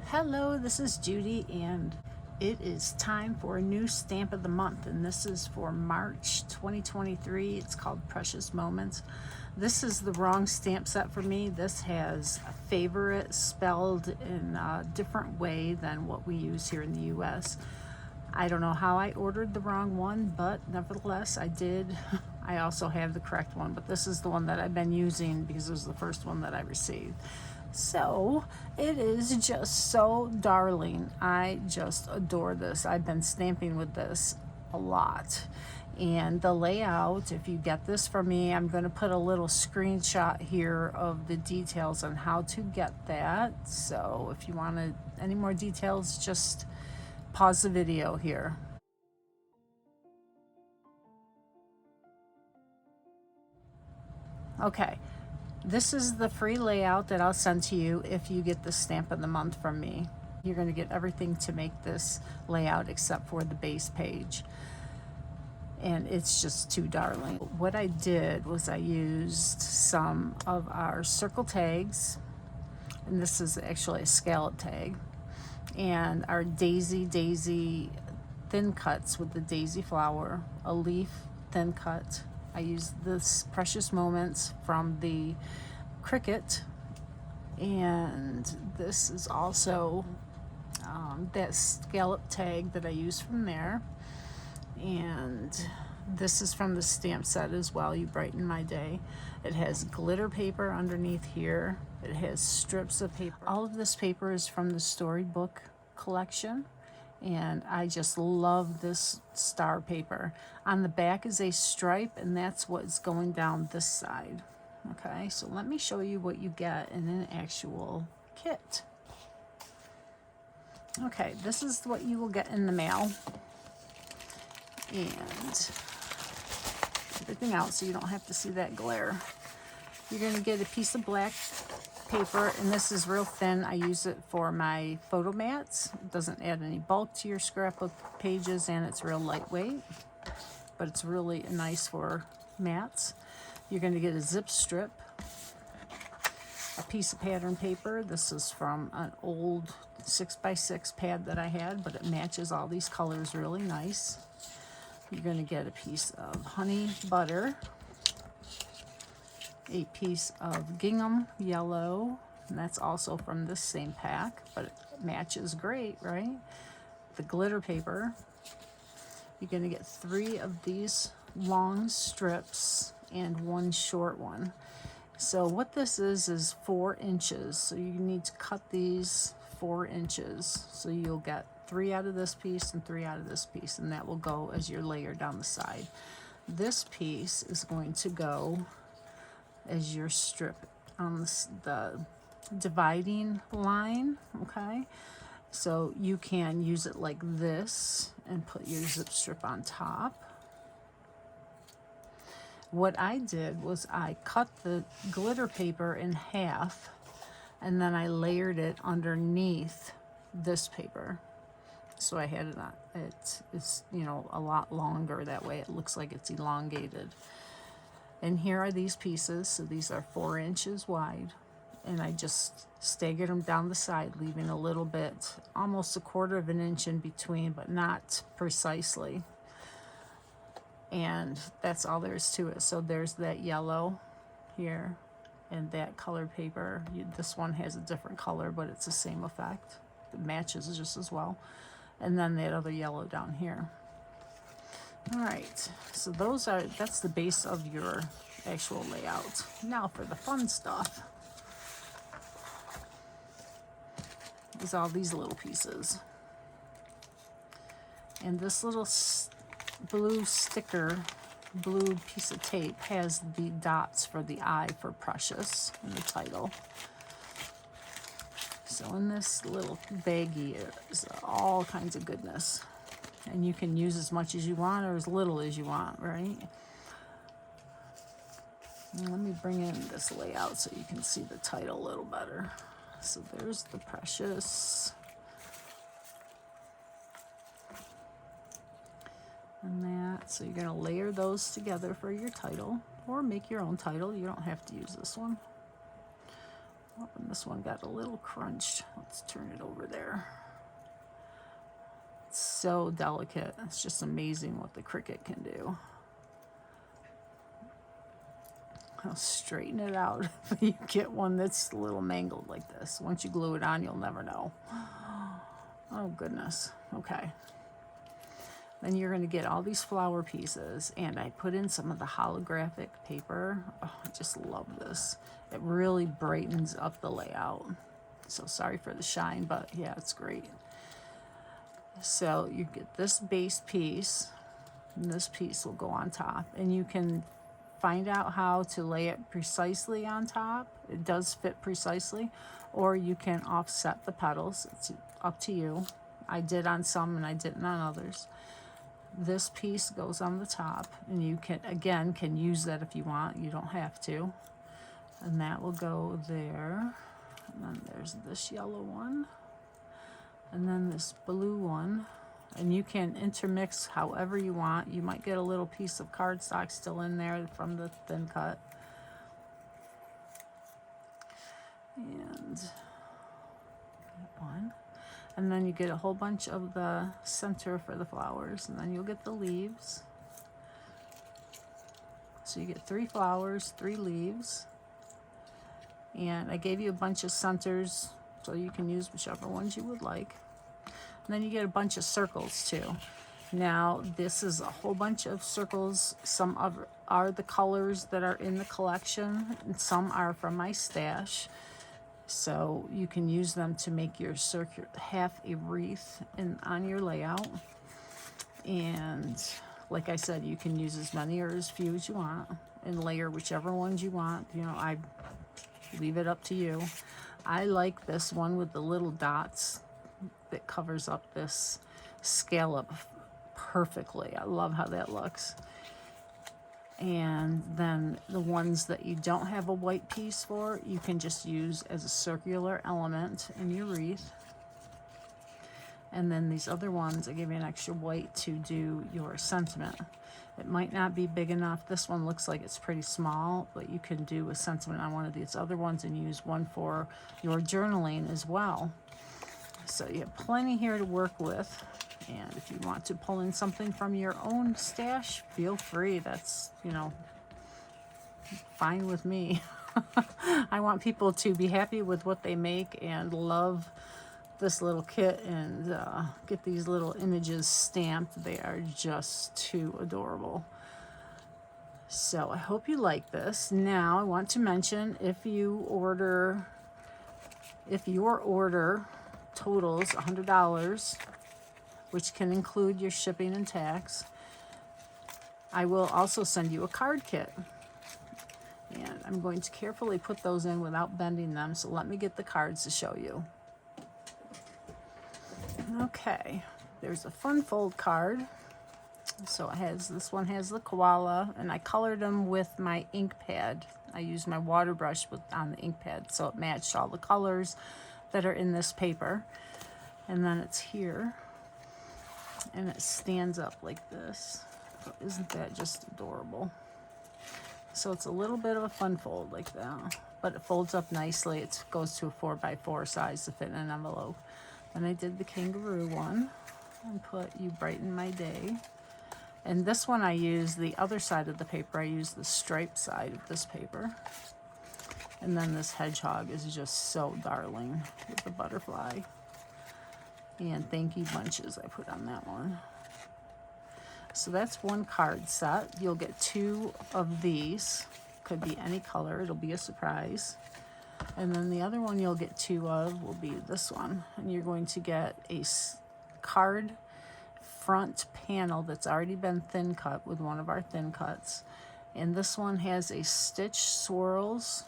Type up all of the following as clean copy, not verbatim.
Hello, this is Judy, and it is time for a new stamp of the month, and this is for March 2023. It's called Precious Moments. This is the wrong stamp set for me. This has a favorite spelled in a different way than what we use here in the US. I don't know how I ordered the wrong one, but nevertheless I did. I also have the correct one, but this is the one that I've been using because it was the first one that I received. So it is just so darling. I just adore this. I've been stamping with this a lot. And the layout, if you get this from me, I'm going to put a little screenshot here of the details on how to get that. So if you want any more details, just pause the video here. Okay. This is the free layout that I'll send to you if you get the stamp of the month from me. You're going to get everything to make this layout except for the base page. And it's just too darling. What I did was I used some of our circle tags, and this is actually a scallop tag, and our daisy thin cuts with the daisy flower, a leaf thin cut. I used this Precious Moments from the Cricut, and this is also that scallop tag that I used from there, and this is from the stamp set as well, You Brighten My Day. It has glitter paper underneath here. It has strips of paper. All of this paper is from the Storybook collection, and I just love this star paper. On the back is a stripe, and that's what's going down this side. Okay, so let me show you what you get in an actual kit. Okay, this is what you will get in the mail, and everything else, so you don't have to see that glare. You're going to get a piece of black paper, and this is real thin. I use it for my photo mats. It doesn't add any bulk to your scrapbook pages, and it's real lightweight, but it's really nice for mats. You're going to get a zip strip, a piece of pattern paper. This is from an old 6x6 pad that I had, but it matches all these colors really nice. You're going to get a piece of honey butter, a piece of gingham yellow, and that's also from this same pack, but it matches great, right? The glitter paper. You're going to get 3 of these long strips and 1 short one. So what this is 4 inches. So you need to cut these 4 inches. So you'll get 3 out of this piece and 3 out of this piece, and that will go as your layer down the side. This piece is going to go as your strip on the dividing line, okay? So you can use it like this and put your zip strip on top. What I did was I cut the glitter paper in half, and then I layered it underneath this paper. So I had it on, it's you know, a lot longer, that way it looks like it's elongated. And here are these pieces. So these are 4 inches wide, and I just staggered them down the side, leaving a little bit, almost 1/4 inch in between, but not precisely. And that's all there is to it. So there's that yellow here, and that colored paper. This one has a different color, but it's the same effect. It matches just as well. And then that other yellow down here. All right, so that's the base of your actual layout. Now for the fun stuff is all these little pieces. And this little blue piece of tape has the dots for the I for Precious in the title. So in this little baggie is all kinds of goodness. And you can use as much as you want or as little as you want, right? And let me bring in this layout so you can see the title a little better. So there's the Precious. And that, so you're going to layer those together for your title, or make your own title. You don't have to use this one. Oh, and this one got a little crunched. Let's turn it over there. It's so delicate. It's just amazing what the Cricut can do. I'll straighten it out if you get one that's a little mangled like this. Once you glue it on, you'll never know. Oh, goodness. Okay. Then you're going to get all these flower pieces, and I put in some of the holographic paper. Oh, I just love this. It really brightens up the layout. So sorry for the shine, but yeah, it's great. So you get this base piece, and this piece will go on top, and you can find out how to lay it precisely on top. It does fit precisely, or you can offset the petals. It's up to you. I did on some and I didn't on others. This piece goes on the top, and you can, again, can use that if you want. You don't have to. And that will go there. And then there's this yellow one. And then this blue one. And you can intermix however you want. You might get a little piece of cardstock still in there from the thin cut. And one. And then you get a whole bunch of the center for the flowers. And then you'll get the leaves. So you get 3 flowers, 3 leaves. And I gave you a bunch of centers, so you can use whichever ones you would like. And then you get a bunch of circles too. Now this is a whole bunch of circles. Some of are the colors that are in the collection, and some are from my stash. So you can use them to make your half a wreath on your layout. And like I said, you can use as many or as few as you want and layer whichever ones you want. You know, I leave it up to you. I like this one with the little dots that covers up this scallop perfectly. I love how that looks. And then the ones that you don't have a white piece for, you can just use as a circular element in your wreath. And then these other ones, I give you an extra white to do your sentiment. It might not be big enough. This one looks like it's pretty small, but you can do a sentiment on one of these other ones and use one for your journaling as well. So you have plenty here to work with. And if you want to pull in something from your own stash, feel free. That's, you know, fine with me. I want people to be happy with what they make and love this little kit and get these little images stamped. They are just too adorable. So I hope you like this. Now I want to mention, if your order totals $100, which can include your shipping and tax, I will also send you a card kit. And I'm going to carefully put those in without bending them, so let me get the cards to show you. Okay, there's a fun fold card. So it has, this one has the koala, and I colored them with my ink pad. I used my water brush on the ink pad, so it matched all the colors that are in this paper. And then it's here, and it stands up like this. So isn't that just adorable? So it's a little bit of a fun fold like that, but it folds up nicely. It goes to a 4x4 size to fit in an envelope. And I did the kangaroo one and put "You Brighten My Day." And this one I use the other side of the paper. I use the striped side of this paper. And then this hedgehog is just so darling with the butterfly. And thank you bunches I put on that one. So that's one card set. You'll get 2 of these. Could be any color. It'll be a surprise. And then the other one you'll get 2 of will be this one. And you're going to get a card front panel that's already been thin cut with one of our thin cuts. And this one has a stitch swirls.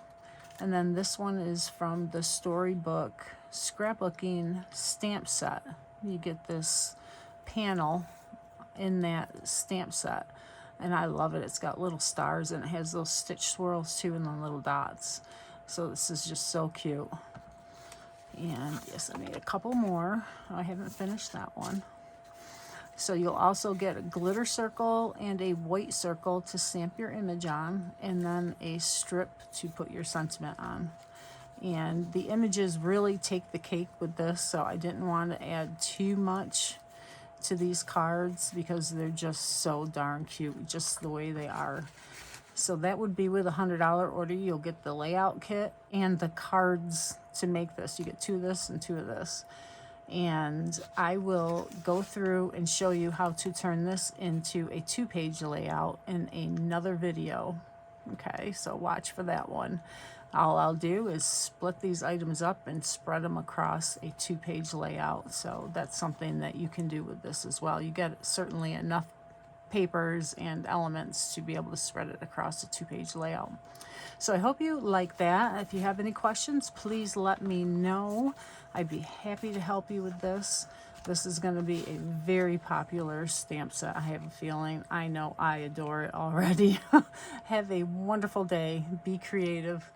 And then this one is from the Storybook scrapbooking stamp set. You get this panel in that stamp set. And I love it. It's got little stars and it has those stitch swirls too and the little dots. So this is just so cute. And yes, I made a couple more. I haven't finished that one. So you'll also get a glitter circle and a white circle to stamp your image on, and then a strip to put your sentiment on. And the images really take the cake with this, so I didn't want to add too much to these cards because they're just so darn cute, just the way they are. So that would be with a $100 order. You'll get the layout kit and the cards to make this. You get 2 of this and 2 of this. And I will go through and show you how to turn this into a 2-page layout in another video. Okay, so watch for that one. All I'll do is split these items up and spread them across a 2-page layout. So that's something that you can do with this as well. You get certainly enough papers and elements to be able to spread it across a 2-page layout. So I hope you like that. If you have any questions, please let me know. I'd be happy to help you with this. This is going to be a very popular stamp set, I have a feeling. I know I adore it already. Have a wonderful day. Be creative.